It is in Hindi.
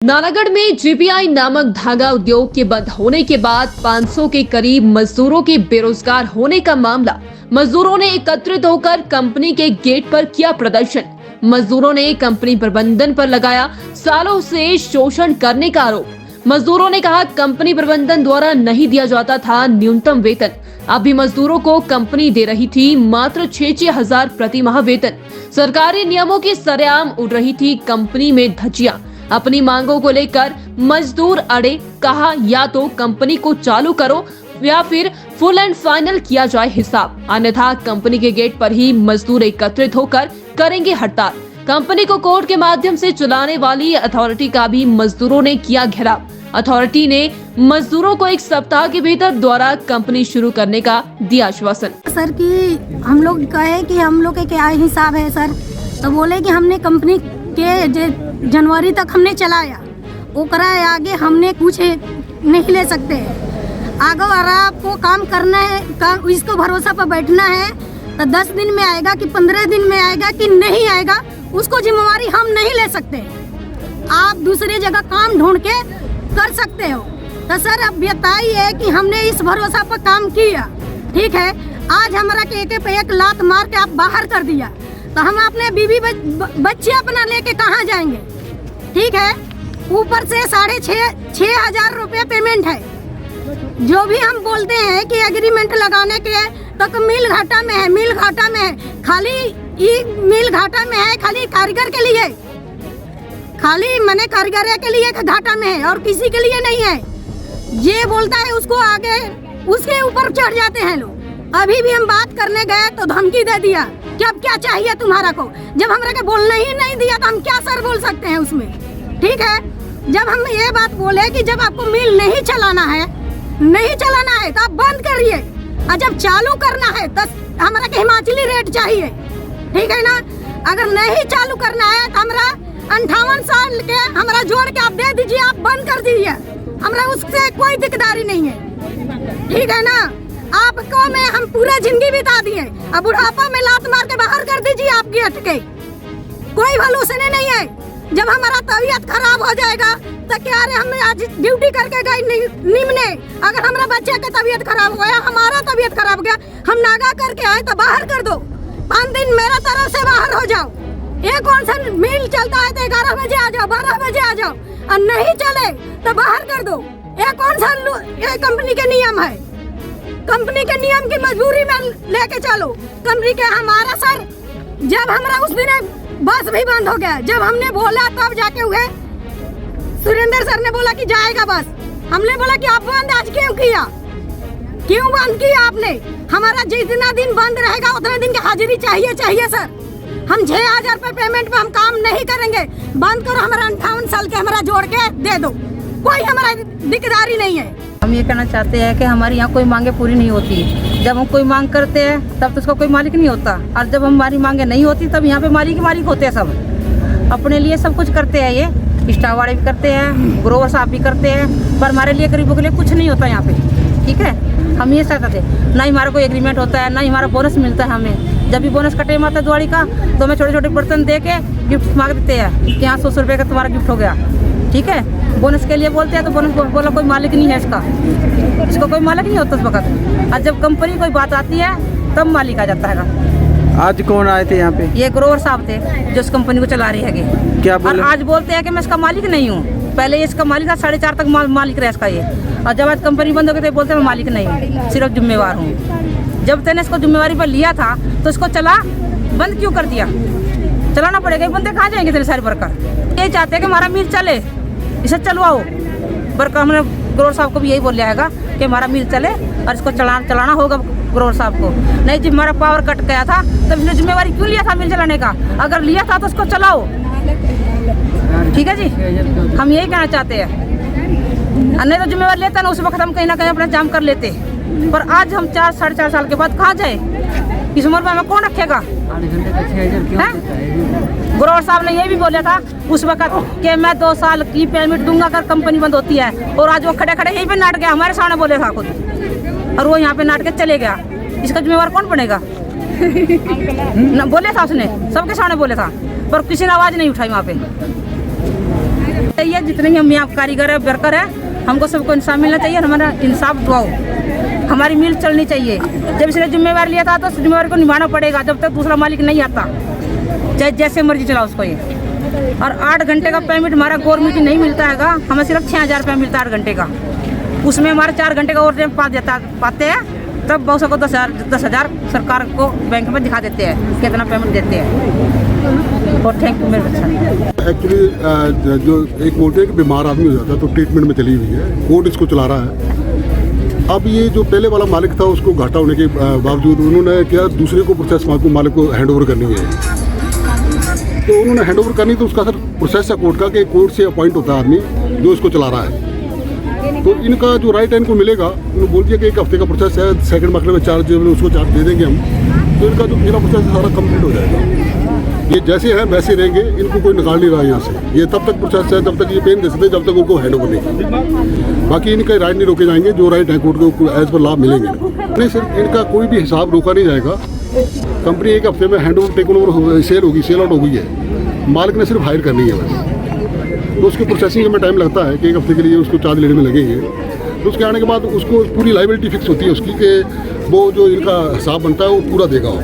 नालागढ़ में जीपीआई नामक धागा उद्योग के बंद होने के बाद 500 के करीब मजदूरों के बेरोजगार होने का मामला। मजदूरों ने एकत्रित होकर कंपनी के गेट पर किया प्रदर्शन। मजदूरों ने कंपनी प्रबंधन पर लगाया सालों से शोषण करने का आरोप। मजदूरों ने कहा कंपनी प्रबंधन द्वारा नहीं दिया जाता था न्यूनतम वेतन, अब भी मजदूरों को कंपनी दे रही थी मात्र 6-6 हजार प्रति माह वेतन। सरकारी नियमों की सरेआम उड़ रही थी कंपनी में धज्जियां। अपनी मांगों को लेकर मजदूर अड़े, कहा या तो कंपनी को चालू करो या फिर फुल एंड फाइनल किया जाए हिसाब, अन्यथा कंपनी के गेट पर ही मजदूर एकत्रित होकर करेंगे हड़ताल। कंपनी को कोर्ट के माध्यम से चलाने वाली अथॉरिटी का भी मजदूरों ने किया घेराव। अथॉरिटी ने मजदूरों को 1 सप्ताह के भीतर द्वारा कंपनी शुरू करने का दिया आश्वासन। सर कि हम लोग कहे कि हम लोग के क्या हिसाब है सर, तो बोले कि हमने कंपनी के जनवरी तक हमने चलाया, ओकरा आगे हमने कुछ नहीं ले सकते। आगे और आपको काम करना है, काम इसको भरोसा पर बैठना है तो 10 दिन में आएगा कि 15 दिन में आएगा कि नहीं आएगा, उसको जिम्मेवारी हम नहीं ले सकते। आप दूसरी जगह काम ढूंढ के कर सकते हो। तो सर अब बताइए कि हमने इस भरोसा पर काम किया, ठीक है, आज हमारा के पे एक लात मार के आप बाहर कर दिया, तो हम अपने बीवी बच्चे अपना लेके कहाँ जाएंगे, ठीक है। ऊपर से 6.5 हजार रुपये पेमेंट है। जो भी हम बोलते हैं कि एग्रीमेंट लगाने के तक मिल घाटा में है, मिल घाटा में है, खाली ये मिल घाटा में है, खाली कारीगर के लिए, खाली मने कारीगर के लिए घाटा में है और किसी के लिए नहीं है। ये बोलता है उसको आगे उसके ऊपर चढ़ जाते हैं लोग। अभी भी हम बात करने गए तो धमकी दे दिया कि अब क्या चाहिए तुम्हारा को। जब हमरा के बोलने ही नहीं दिया तो हम क्या सर बोल सकते हैं उसमें, ठीक है। जब हम ये बात बोले कि जब आपको मिल नहीं चलाना है तो आप बंद करिए, और जब चालू करना है तो हमारा के हिमाचली रेट चाहिए, ठीक है ना। अगर नहीं चालू करना है तो हमारा 58 साल के हमारा जोड़ के आप दे दीजिए, आप बंद कर दीजिए, हमरा उससे कोई दिकदारी नहीं है, ठीक है ना। आपको में हम पूरा जिंदगी बिता दिए, अब बुढ़ापा में लात मार के बाहर कर दीजिए आप गेट के, कोई भरोसे नहीं है। जब हमारा तबीयत खराब हो जाएगा तो क्या रे, हम आज ड्यूटी करके गए निम्ने, अगर हमारा बच्चे का तबीयत खराब हो गया, हमारा तबीयत खराब हो गया, हम नागा करके आए तो बाहर कर दो, 5 दिन मेरा तरफ से बाहर हो जाओ। ये कौन सा मिल चलता है तो 11 बजे आ जाओ, 12 बजे आ जाओ, और नहीं चले तो बाहर कर दो। ये कौन सा ये कंपनी के नियम है? कंपनी के नियम की मजबूरी में लेके चलो कंपनी के। हमारा सर जब हमारा उस दिन बस भी बंद हो गया, जब हमने बोला तब जाके हुए सुरेंद्र सर ने बोला कि जाएगा बस। हमने बोला कि आप बंद आज क्यों किया, क्यों बंद किया आपने? हमारा जितना दिन बंद रहेगा उतने दिन की हाजिरी चाहिए सर। हम 6,000 रुपये पेमेंट पे हम काम नहीं करेंगे, बंद करो। हमारा 58 साल के हमारा जोड़ के दे दो, कोई हमारा दिकदारी नहीं है। हम ये कहना चाहते हैं कि हमारी यहाँ कोई मांगे पूरी नहीं होती। जब हम कोई मांग करते हैं तब तो उसका कोई मालिक नहीं होता, और जब हमारी मांगे नहीं होती तब यहाँ पे मालिक होते हैं। सब अपने लिए सब कुछ करते हैं, ये स्टाफ वाले भी करते हैं, ग्रोवर साहब भी करते हैं, पर हमारे लिए गरीबों के लिए कुछ नहीं होता यहाँ पे, ठीक है। हम ये चाहते थे, ना ही हमारा कोई एग्रीमेंट होता है, ना ही हमारा बोनस मिलता है। हमें जब भी बोनस का टाइम आता है दिवाली का, तो हमें छोटे बर्तन दे के गिफ्ट मांग देते हैं कि यहाँ 100 रुपये का तुम्हारा गिफ्ट हो गया, ठीक है। बोनस के लिए बोलते हैं तो बोनस बोला कोई मालिक नहीं है इसका कोई मालिक नहीं होता उस वक्त। और जब कंपनी कोई बात आती है तब मालिक आ जाता है। आज कौन आए थे यहाँ पे? ये ग्रोवर साहब थे जो इस कंपनी को चला रहे हैं। क्या बोले? और आज बोलते हैं कि मैं इसका मालिक नहीं हूँ। पहले इसका मालिक था, 4.5 तक मालिक रहा इसका ये, और जब आज कंपनी बंद हो गई तो बोलते हैं मैं मालिक नहीं हूँ, सिर्फ जिम्मेवार हूँ। जब तेने इसको जिम्मेवारी पर लिया था तो इसको बंद क्यों कर दिया? चलाना पड़ेगा, बंदे कहाँ जाएंगे तेरे सारे वर्कर? ये चाहते हैं कि हमारा मिल चले, इसे चलवाओ। वर्कर हमने ग्रोवर साहब को भी यही बोल लिया है कि हमारा मिल चले और इसको चलाना होगा ग्रोवर साहब को। नहीं, जब हमारा पावर कट गया था तब इसने जिम्मेवारी क्यों लिया था मिल चलाने का? अगर लिया था तो उसको चलाओ, ठीक है जी। हम यही कहना चाहते हैं, नहीं तो जिम्मेवारी लेता ना उस वक्त हम कहीं ना कहीं अपना जाम कर लेते, पर आज हम 4-4.5 साल के बाद कहाँ जाए? इस उम्र में हमें कौन रखेगा? ग्रोवर साहब ने ये भी बोला था उस वक्त कि मैं 2 साल की पेमेंट दूंगा अगर कंपनी बंद होती है, और आज वो खड़े यहीं पे नाट गया, हमारे सामने बोले था खुद, और वो यहाँ पे नाट के चले गया। इसका जिम्मेवार कौन बनेगा? बोले था उसने, सबके सामने बोले था, पर किसी ने आवाज नहीं उठाई वहाँ पे। चाहिए जितने भी हम यहाँ कारीगर है वर्कर है, हमको सबको इंसाफ मिलना चाहिए, हमारा इंसाफ दुआओ, हमारी मिल चलनी चाहिए। जब इसने जिम्मेवारी लिया था तो उस जिम्मेवारी को निभाना पड़ेगा जब तक दूसरा मालिक नहीं आता, चाहे जैसे मर्जी चलाओ उसको ये। और 8 घंटे का पेमेंट हमारा गवर्नमेंट नहीं मिलता हैगा, हमें सिर्फ 6,000 रुपया मिलता है 8 घंटे का। उसमें हमारे 4 घंटे का और टाइम पाते हैं, तब बहुत सबको 10,000 सरकार को बैंक में दिखा देते हैं कितना पेमेंट देते हैं। और थैंक यू मेरे बच्चा। एक्चुअली जो एक बोलते हैं कि बीमार आदमी हो जाता है तो ट्रीटमेंट में चली हुई है, कोर्ट इसको चला रहा है। अब ये जो पहले वाला मालिक था उसको घाटा होने के बावजूद उन्होंने क्या दूसरे को प्रोसेस मालिक को हैंड ओवर करनी है, तो उन्होंने हैंड ओवर करनी तो उसका सर प्रोसेस है कोर्ट का कि कोर्ट से अपॉइंट होता है आदमी जो इसको चला रहा है। तो इनका जो राइट है इनको मिलेगा, उन्होंने बोल दिया कि 1 हफ्ते का प्रोसेस है, सेकंड मसले में चार्ज उसको चार्ज दे देंगे हम, तो इनका जो मेरा प्रोसेस सारा कंप्लीट हो जाएगा। ये जैसे हैं वैसे रहेंगे, इनको कोई निकाल नहीं रहा यहाँ से। ये तब तक प्रोसेस है जब तक ये पेन दे सकते जब तक उनको हैंड ओवर नहीं, बाकी इनके राइट नहीं रोके जाएंगे, जो राइट है कोर्ट को एज पर लाभ मिलेंगे। नहीं सिर्फ इनका कोई भी हिसाब रोका नहीं जाएगा। कंपनी 1 हफ्ते में hand over take over sale होगी, सेल आउट हो गई है, मालिक ने सिर्फ हायर करनी है बस। तो उसके प्रोसेसिंग में टाइम लगता है कि 1 हफ्ते के लिए उसको चार्ज लेने में लगेंगे। तो उसके आने के बाद उसको पूरी लाइबिलिटी फिक्स होती है उसकी कि वो जो इनका हिसाब बनता है वो पूरा देगा।